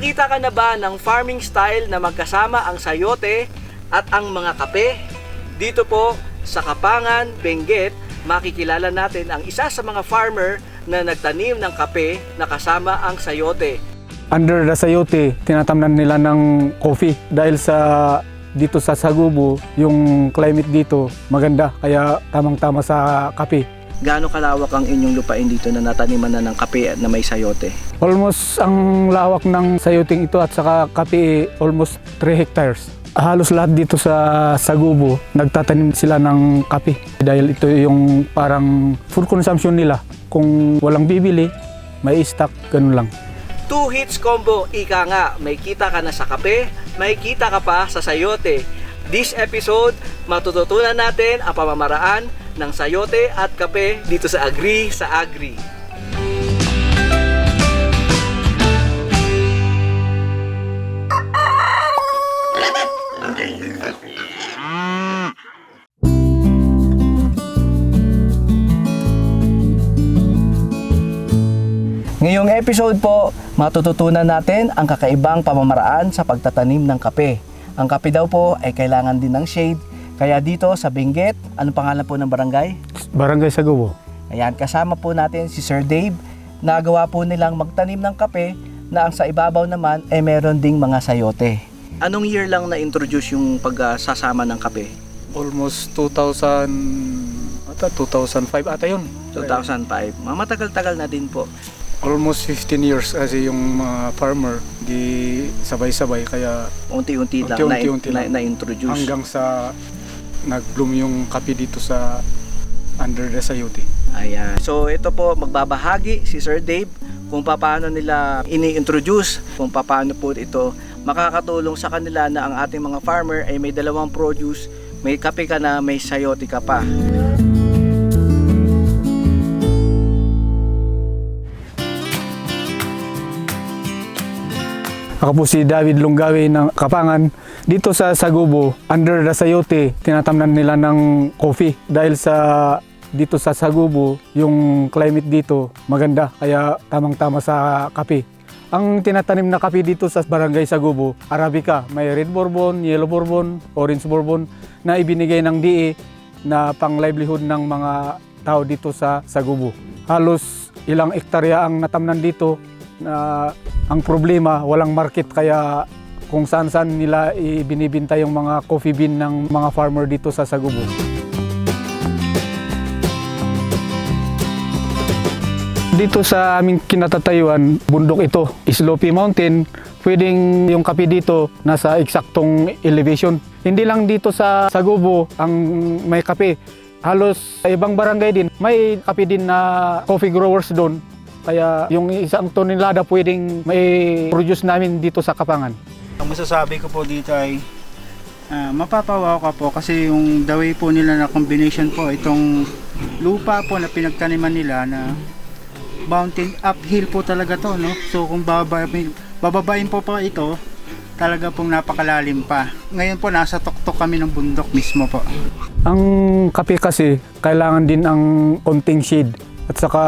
Nakakita ka na ba ng farming style na magkasama ang sayote at ang mga kape? Dito po sa Kapangan, Benguet, makikilala natin ang isa sa mga farmer na nagtanim ng kape na kasama ang sayote. Under the sayote, tinatamnan nila ng coffee dahil dito sa Sagubo, yung climate dito maganda kaya tamang-tama sa kape. Gaano kalawak ang inyong lupain dito na nataniman na ng kape at na may sayote? Almost ang lawak ng sayoting ito at saka kape almost 3 hectares. Halos lahat dito sa Sagubo, nagtatanim sila ng kape dahil ito yung parang food consumption nila. Kung walang bibili, may stock, ganun lang. 2 hits combo, ika nga, may kita ka na sa kape, may kita ka pa sa sayote. This episode, matututunan natin ang pamamaraan ng sayote at kape dito sa Agri sa Agri. Ngayong episode po, matututunan natin ang kakaibang pamamaraan sa pagtatanim ng kape. Ang kape daw po ay kailangan din ng shade. Kaya dito sa Benguet, anong pangalan po ng barangay? Barangay Sagubo. Ayan, kasama po natin si Sir Dave. Nagawa po nilang magtanim ng kape na ang sa ibabaw naman ay meron ding mga sayote. Anong year lang na-introduce yung pagsasama ng kape? Almost 2005 ata yun. 2005. Matagal-tagal na din po. Almost 15 years kasi yung mga farmer di sabay-sabay kaya Unti-unti lang na-introduce. Hanggang sa nag-bloom yung kape dito sa under the sayote. Ayan. So ito po, magbabahagi si Sir Dave kung paano nila ini-introduce, kung paano po ito makakatulong sa kanila na ang ating mga farmer ay may dalawang produce, may kape ka na, may sayote ka pa. Ako po si David Lunggawi ng Kapangan. Dito sa Sagubo, under the sayote, tinatamnan nila ng coffee. Dahil dito sa Sagubo, yung climate dito maganda, kaya tamang-tama sa kape. Ang tinatanim na kape dito sa Barangay Sagubo, Arabica, may red bourbon, yellow bourbon, orange bourbon na ibinigay ng DA na pang-livelihood ng mga tao dito sa Sagubo. Halos ilang ektarya ang natamnan dito na ang problema, walang market kaya kung saan-saan nila ibinibinta yung mga coffee bean ng mga farmer dito sa Sagubo. Dito sa aming kinatatayuan, bundok ito, Slopey Mountain, pwedeng yung kape dito nasa eksaktong elevation. Hindi lang dito sa Sagubo ang may kape, halos sa ibang barangay din, may kape din na coffee growers doon. Kaya yung isang tonelada pwedeng may produce namin dito sa Kapangan. Ang masasabi ko po dito ay mapapawaw ka po kasi yung the way po nila na combination po itong lupa po na pinagtaniman nila na mountain uphill po talaga to, no? So kung bababain po pa ito, talaga pong napakalalim pa. Ngayon po nasa tuktok kami ng bundok mismo po. Ang kape kasi kailangan din ang konting shade. At saka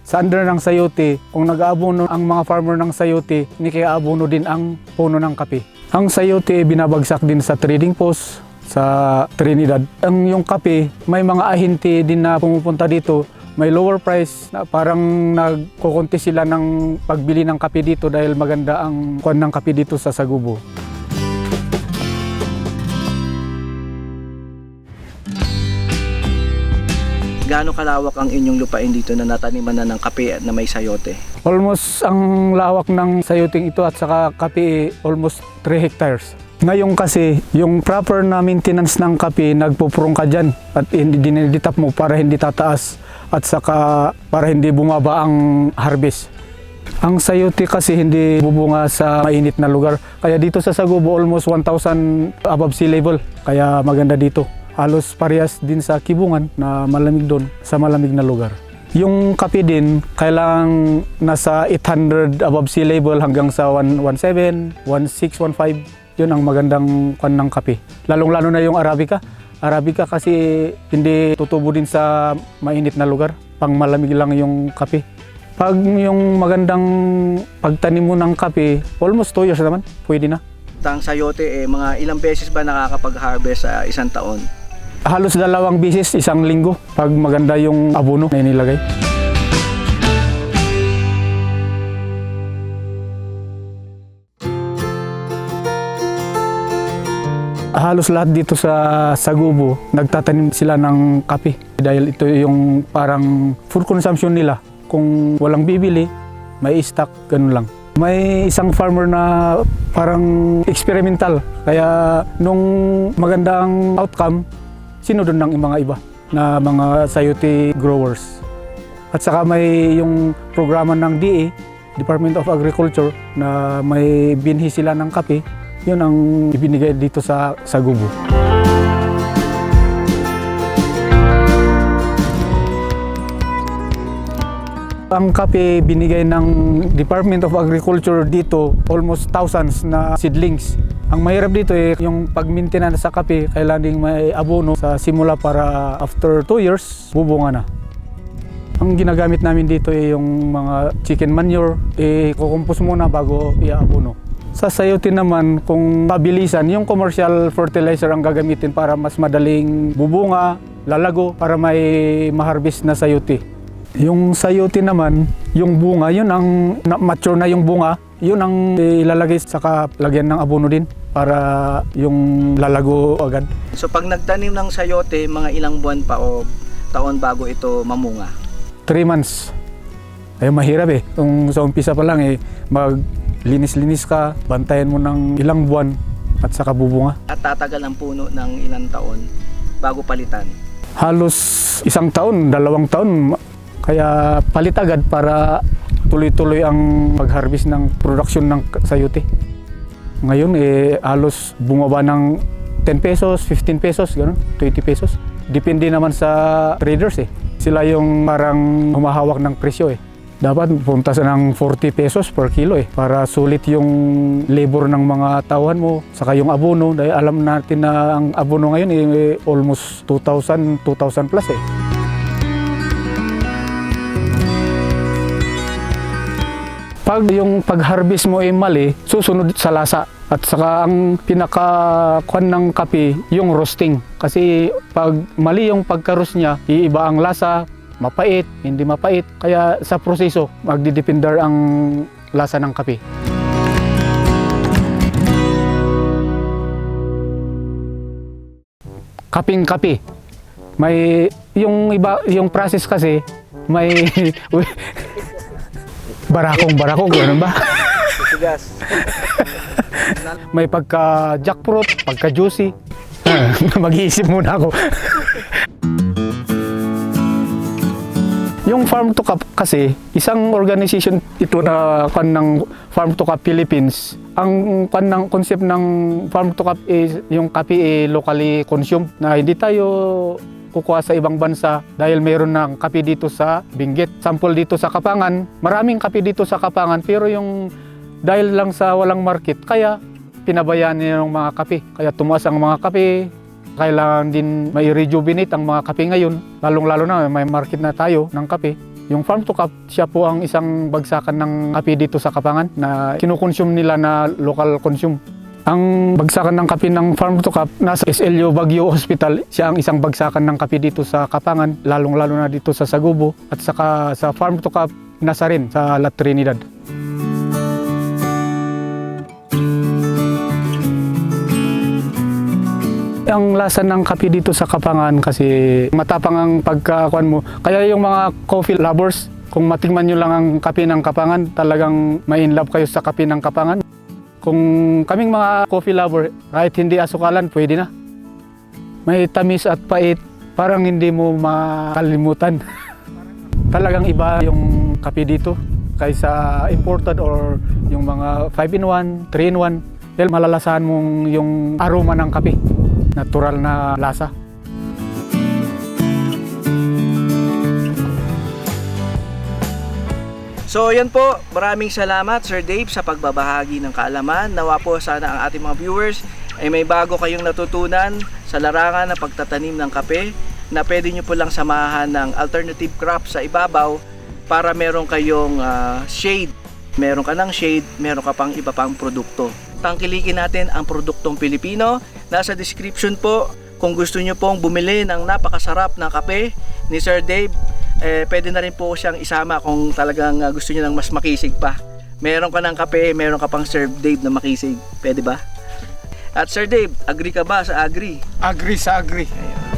sa under ng sayote, kung nag-aabono ang mga farmer ng sayote, hindi kaya aabono din ang puno ng kape. Ang sayote binabagsak din sa trading post sa Trinidad. Yung kape, may mga ahinti din na pumupunta dito, may lower price na parang nagkukunti sila ng pagbili ng kape dito dahil maganda ang kuwan ng kape dito sa Sagubo. Gaano kalawak ang inyong lupain dito na nataniman na ng kape at na may sayote? Almost ang lawak ng sayoting ito at saka kape almost 3 hectares. Ngayon kasi, yung proper na maintenance ng kape, nagpupurong ka dyan at hindi diniditap mo para hindi tataas at saka para hindi bumaba ang harvest. Ang sayote kasi hindi bubunga sa mainit na lugar. Kaya dito sa Sagubo, almost 1,000 above sea level. Kaya maganda dito. Halos parehas din sa Kibungan na malamig doon sa malamig na lugar. Yung kape din, kailangang nasa 800 above sea level hanggang sa 117, 16, 15. Yun ang magandang kan ng kape. Lalong-lalo na yung Arabica. Arabica kasi hindi tutubo din sa mainit na lugar. Pang malamig lang yung kape. Pag yung magandang pagtanim mo ng kape, almost 2 years naman, pwede na. Ang sayote, mga ilang beses ba nakakapag-harvest sa isang taon? Halos 2 beses, 1 linggo, pag maganda yung abono na inilagay. Halos lahat dito sa Sagubo, nagtatanim sila ng kape. Dahil ito yung parang food consumption nila. Kung walang bibili, may stock, ganun lang. May isang farmer na parang experimental. Kaya nung magandang outcome, sinunod ng mga iba na mga sayote growers. At saka may yung programa ng DA, Department of Agriculture, na may binhi sila ng kape. Yun ang ibinigay dito sa Sagubo. Ang kape binigay ng Department of Agriculture dito, almost thousands na seedlings. Ang mahirap dito yung pag-maintenance sa kape, kailangan ding may abono sa simula para after 2 years, bubunga na. Ang ginagamit namin dito yung mga chicken manure, kukumpos muna bago i-abono. Sa sayote naman, kung mabilisan, yung commercial fertilizer ang gagamitin para mas madaling bubunga, lalago, para may ma-harvest na sayote. Yung sayote naman, yung bunga, yun ang mature na yung bunga, yun ang ilalagay sa lagyan ng abono din para yung lalago agad. So pag nagtanim ng sayote, mga ilang buwan pa o taon bago ito mamunga? 3 months. Ay mahirap Kung sa umpisa pa lang maglinis-linis ka, bantayan mo ng ilang buwan at saka bubunga. At tatagal ang puno ng ilang taon bago palitan? Halos 1 taon, 2 taon. Kaya palit agad para tuloy-tuloy ang mag-harvest ng production ng sayote. Ngayon halos bumaba ng 10 pesos, 15 pesos, ganun, 20 pesos. Depende naman sa traders Sila yung parang humahawak ng presyo Dapat punta sa ng 40 pesos per kilo para sulit yung labor ng mga tauhan mo, saka yung abono. Dahil alam natin na ang abono ngayon almost 2,000 plus Pag yung pag-harvest mo mali, susunod sa lasa. At saka ang pinaka-kuan ng kape, yung roasting. Kasi pag mali yung pagka-roast niya, iiba ang lasa, mapait, hindi mapait. Kaya sa proseso, magdidepender ang lasa ng kape. Kaping-kape. May yung iba, yung process kasi may barakong, ganun ba? Sigas. May pagka jackfruit, pagka juicy. Mag-iisip muna ako. Yung Farm to Cup kasi, isang organization ito na ng Farm to Cup Philippines. Ang concept ng Farm to Cup is yung kape locally consumed, na hindi tayo kukuha sa ibang bansa dahil mayroon ng kape dito sa Benguet. Sample dito sa Kapangan, maraming kape dito sa Kapangan, pero yung dahil lang sa walang market, kaya pinabayaan niya ng mga kape. Kaya tumaas ang mga kape, kailangan din may rejuvenate ang mga kape ngayon, lalong-lalo na may market na tayo ng kape. Yung Farm to Cup, siya po ang isang bagsakan ng kape dito sa Kapangan na kinukonsume nila na local consume. Ang bagsakan ng kape ng Farm to Cup, nasa SLU Baguio Hospital, siya ang isang bagsakan ng kape dito sa Kapangan, lalong-lalo na dito sa Sagubo, at saka sa Farm to Cup, nasa rin sa La Trinidad. Ang lasa ng kape dito sa Kapangan kasi matapang ang pagkakuan mo. Kaya yung mga coffee lovers, kung matingman nyo lang ang kape ng Kapangan, talagang may in love kayo sa kape ng Kapangan. Kung kaming mga coffee lover, kahit hindi asukalan, pwede na. May tamis at pait, parang hindi mo makalimutan. Talagang iba yung kape dito kaysa imported or yung mga 5-in-1, 3-in-1. Dahil malalasahan mong yung aroma ng kape. Natural na lasa. So yan po, maraming salamat Sir Dave sa pagbabahagi ng kaalaman. Nawa po sana ang ating mga viewers ay may bago kayong natutunan sa larangan ng pagtatanim ng kape na pwede nyo po lang samahan ng alternative crop sa ibabaw para meron kayong shade. Meron ka ng shade, meron ka pang iba pang produkto. Tangkilikin natin ang produktong Pilipino. Nasa description po, kung gusto nyo pong bumili ng napakasarap na kape ni Sir Dave, pwede na rin po siyang isama kung talagang gusto nyo ng mas makisig pa. Meron ka ng kape, meron ka pang Sir Dave na makisig. Pwede ba? At Sir Dave, agree ka ba sa agree? Agree sa agree. Ayan.